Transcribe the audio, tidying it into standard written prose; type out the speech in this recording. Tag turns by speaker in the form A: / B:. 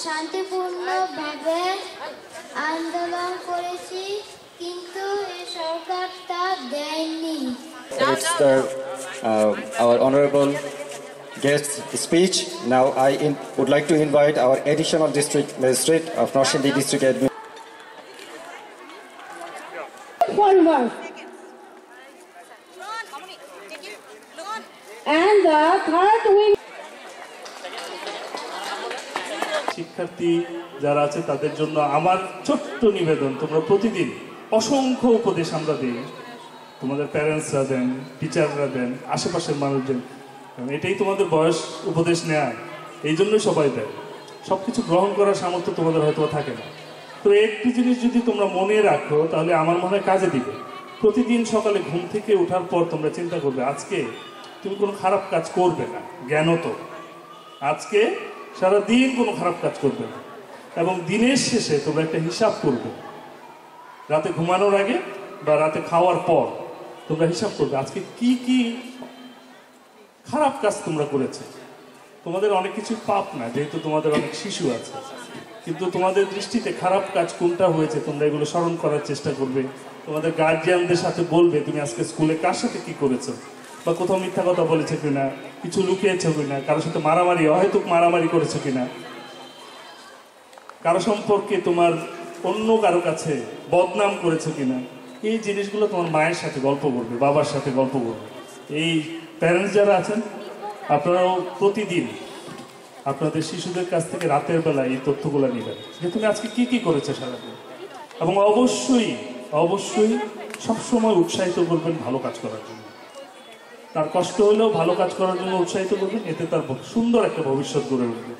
A: শান্তিপূর্ণভাবে আন্দোলন করেছি, কিন্তু এই সরকার তা দেয়নি।
B: It's our honorable guest speech. Now I would like to invite our additional district magistrate of Norsindi District Admin.
C: Forward. And the third win.
D: শিক্ষার্থী যারা আছে তাদের জন্য আমার ছোট্ট নিবেদন, তোমরা প্রতিদিন অসংখ্য উপদেশ আমরা দিই, তোমাদের প্যারেন্টসরা দেন, টিচাররা দেন, আশেপাশের মানুষজন, এটাই তোমাদের বয়স উপদেশ নেওয়া, এই জন্যই সবাই দেয়। সব কিছু গ্রহণ করার সামর্থ্য তোমাদের হয়তো থাকে না, তো একটি জিনিস যদি তোমরা মনে রাখো তাহলে আমার মনে হয় কাজে দিবে। প্রতিদিন সকালে ঘুম থেকে ওঠার পর তোমরা চিন্তা করবে আজকে তুমি কোনো খারাপ কাজ করবে না, জ্ঞানত আজকে সারাদিন কোনো খারাপ কাজ করবে না, এবং দিনের শেষে তোমরা একটা হিসাব করবে, রাতে ঘুমানোর আগে বা রাতে খাওয়ার পর তোমরা হিসাব করবে আজকে কি কি খারাপ কাজ তোমরা করেছে। তোমাদের অনেক কিছু পাপ না, যেহেতু তোমাদের অনেক শিশু আছে, কিন্তু তোমাদের দৃষ্টিতে খারাপ কাজ কোনটা হয়েছে তোমরা এগুলো স্মরণ করার চেষ্টা করবে। তোমাদের গার্জিয়ানদের সাথে বলবে তুমি আজকে স্কুলে কার সাথে কি করেছো, বা কোথাও মিথ্যা কথা বলেছে কিনা, কিছু লুকিয়েছো কিনা, কারোর সাথে মারামারি অহেতুক মারামারি করেছো কিনা, কারো সম্পর্কে তোমার অন্য কারো কাছে বদনাম করেছো কিনা। এই জিনিসগুলো তোমার মায়ের সাথে গল্প করবে, বাবার সাথে গল্প করবে। এই প্যারেন্টস যারা আছেন আপনারাও প্রতিদিন আপনাদের শিশুদের কাছ থেকে রাতের বেলা এই তথ্যগুলো নেবেন যে তুমি আজকে কি কি করেছো সারাদিন, এবং অবশ্যই অবশ্যই সবসময় উৎসাহিত করবেন ভালো কাজ করার জন্য। তার কষ্ট হলেও ভালো কাজ করার জন্য উৎসাহিত করবেন, এতে তার সুন্দর একটা ভবিষ্যৎ গড়ে উঠবে।